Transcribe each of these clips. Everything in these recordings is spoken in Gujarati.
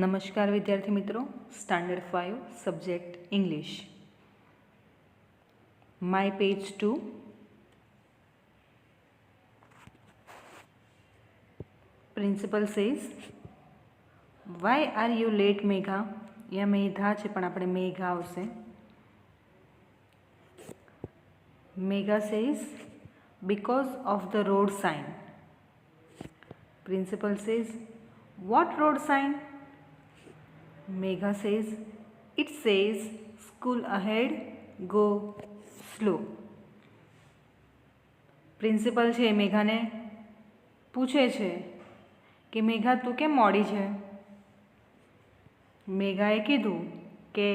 નમસ્કાર વિદ્યાર્થી મિત્રો, standard 5 subject English. My page 2. Principal says, why are you late Megha? યા મેઘા છે પણ આપણે મેઘા આવશે. Megha says, because of the road sign. Principal says, what road sign? Megha says, it says school ahead, go slow. Principal છે મેઘાને પૂછે છે કે મેઘા તું કેમ મોડી છે? મેઘાએ કીધું કે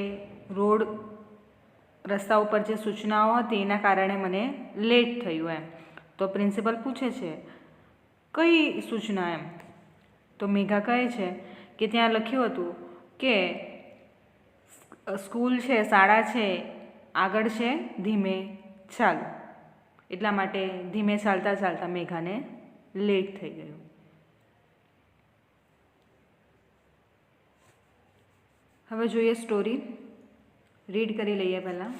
રસ્તા ઉપર જે સૂચનાઓ હતી એના કારણે મને લેટ થયું એમ. તો પ્રિન્સિપલ પૂછે છે કઈ સૂચના એમ? તો મેઘા કહે છે કે ત્યાં લખ્યું હતું કે સ્કૂલ છે, શાળા છે, આગળ છે, ધીમે ચાલો. એટલા માટે ધીમે ચાલતા ચાલતા મેઘાને લેટ થઈ ગયું. હવે જોઈએ સ્ટોરી. રીડ કરી લઈએ પહેલાં.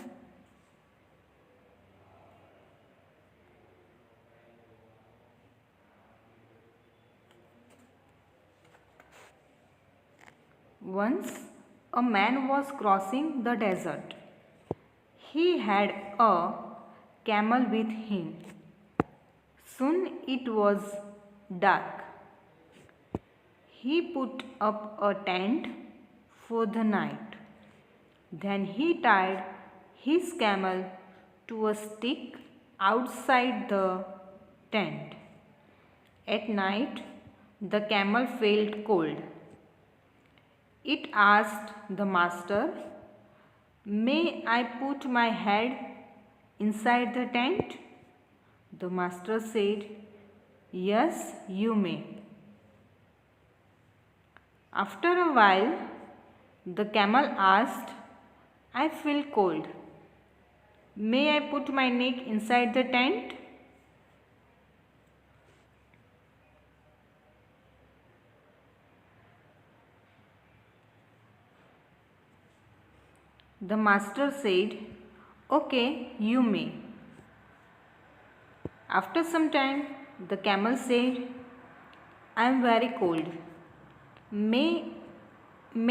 Once a man was crossing the desert. He had a camel with him. Soon it was dark. He put up a tent for the night. Then he tied his camel to a stick outside the tent. At night, the camel felt cold. It asked the master, "May I put my head inside the tent?" The master said, "Yes, you may." After a while, the camel asked, "I feel cold. May I put my neck inside the tent?" The master said, "Okay, you may." After some time, the camel said, "I am very cold.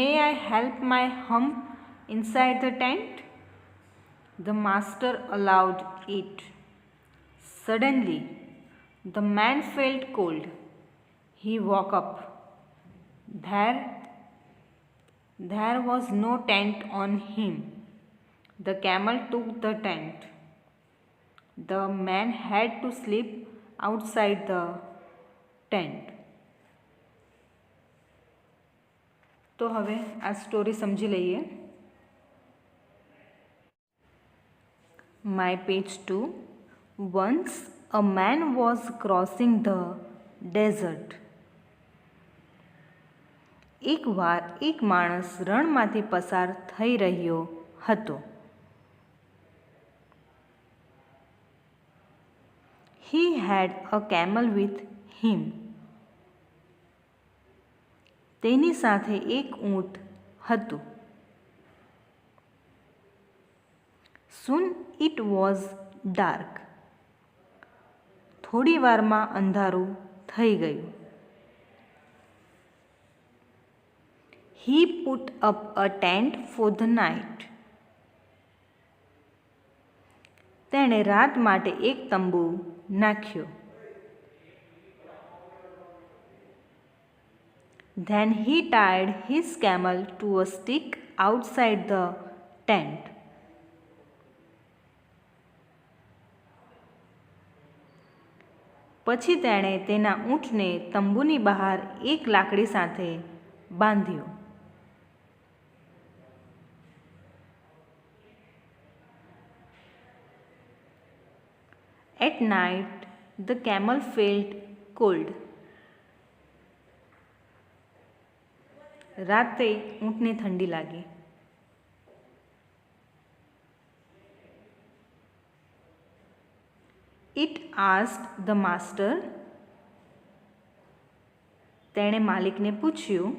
May I help my hump inside the tent?" The master allowed it. Suddenly, the man felt cold. He woke up. There was no tent on him. The camel took the tent. The man had to sleep outside the tent. તો હવે આ સ્ટોરી સમજી લઈએ. My page 2. Once a man was crossing the desert. એકવાર એક માણસ રણમાંથી પસાર થઈ રહ્યો હતો. He had a camel with him. તેની સાથે એક ઊંટ હતું. Soon it was dark. થોડી વારમાં અંધારું થઈ ગયું. He put up a tent for the night. તેણે રાત માટે એક તંબુ નાખ્યો. Then he tied his camel to a stick outside the tent. પછી તેણે તેના ઊંટને તંબુની બહાર એક લાકડી સાથે બાંધ્યો. At night, the camel felt cold. રાતે ઊંટને ઠંડી લાગી. It asked the master. તેણે માલિકને પૂછ્યું,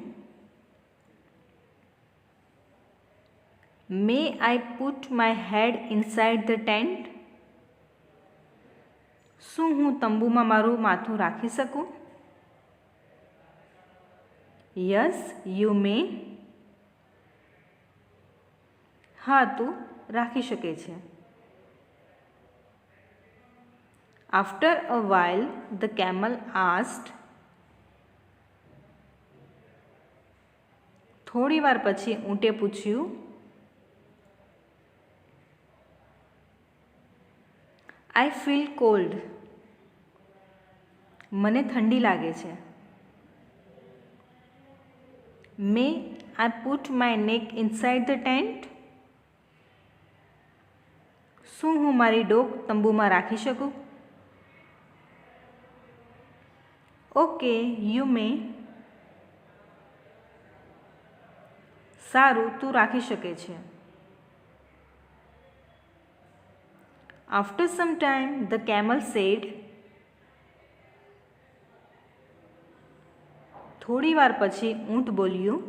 May I put my head inside the tent? શું હું તંબુમાં મારું માથું રાખી શકું? Yes, you may. હા, તું રાખી શકે છે. After a while, the camel asked. થોડી વાર પછી ઊંટે પૂછ્યું, I feel cold. મને ઠંડી લાગે છે. May I put my neck inside the tent? શું હું મારી ડોક તંબુમાં રાખી શકું? Okay, you may. સારું, તું રાખી શકે છે. After some time, the camel said. થોડી વાર પછી ઊંટ બોલ્યું,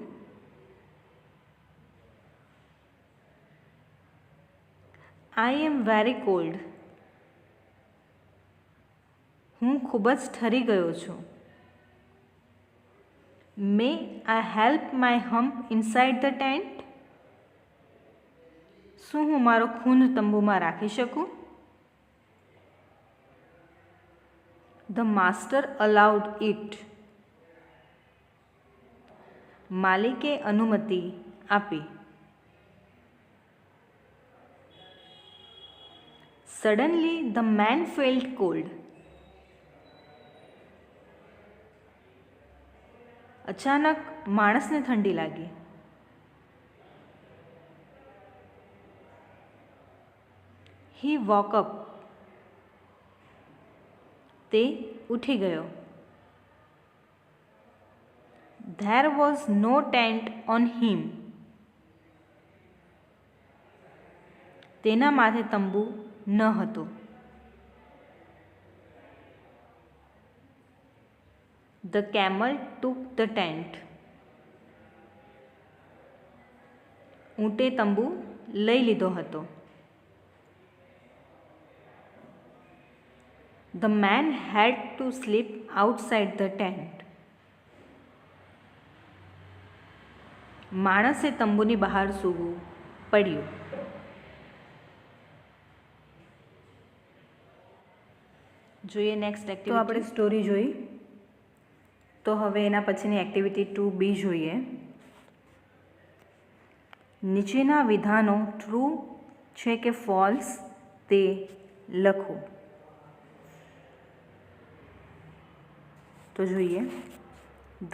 I am very cold. હું ખૂબ જ ઠરી ગયો છું. May I help my hump inside the tent? શું હું મારો ખૂન તંબુમાં રાખી શકું? The master allowed it. માલિકે અનુમતિ આપી. Suddenly the man felt cold. અચાનક માણસને ઠંડી લાગી. He woke up. તે ઉઠી ગયો. There was no tent on him. તેના માથે તંબુ ન હતો. The camel took the tent. ઊંટે તંબુ લઈ લીધો હતો. The man had to sleep outside the tent. માણસે તંબુની બહાર સૂવું પડ્યું. જોઈએ નેક્સ્ટ એક્ટિવિટી. તો આપણે સ્ટોરી જોઈ. તો હવે એના પછીની એક્ટિવિટી 2B જોઈએ. નીચેના વિધાનો ટ્રુ છે કે ફોલ્સ તે લખો. તો જોઈએ.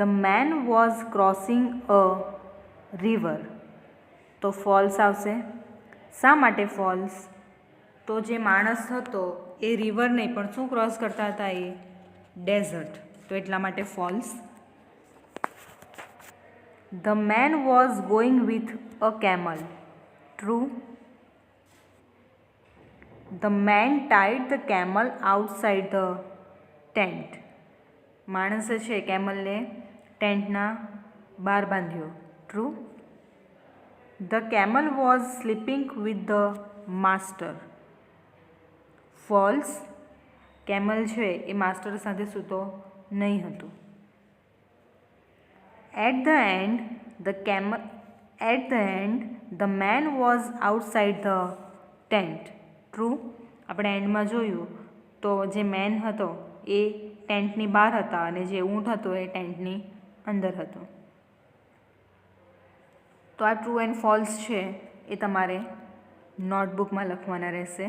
The man was crossing a river. તો ફોલ્સ આવશે. શા માટે ફોલ્સ? તો જે માણસ હતો એ રિવર નહીં પણ શું ક્રોસ કરતા હતા? એ ડેઝર્ટ. તો એટલા માટે false. The man was going with a camel. True. The man tied the camel outside the tent. માણસે છે કેમલને ટેન્ટના બહાર બાંધ્યો. True. The camel was sleeping with the master. False. Camel છે એ માસ્ટર સાથે સૂતો નહીં હતું. At the end, the man was outside the tent. True. આપણે એન્ડમાં જોયું તો જે મેન હતો એ ટેન્ટની બહાર હતા અને જે ઊંટ હતો એ ટેન્ટની અંદર હતો. તો આ ટ્રુ એન્ડ ફોલ્સ છે એ તમારે નોટબુકમાં લખવાના રહેશે.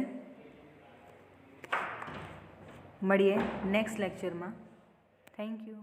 મળીએ નેક્સ્ટ લેક્ચરમાં. Thank you.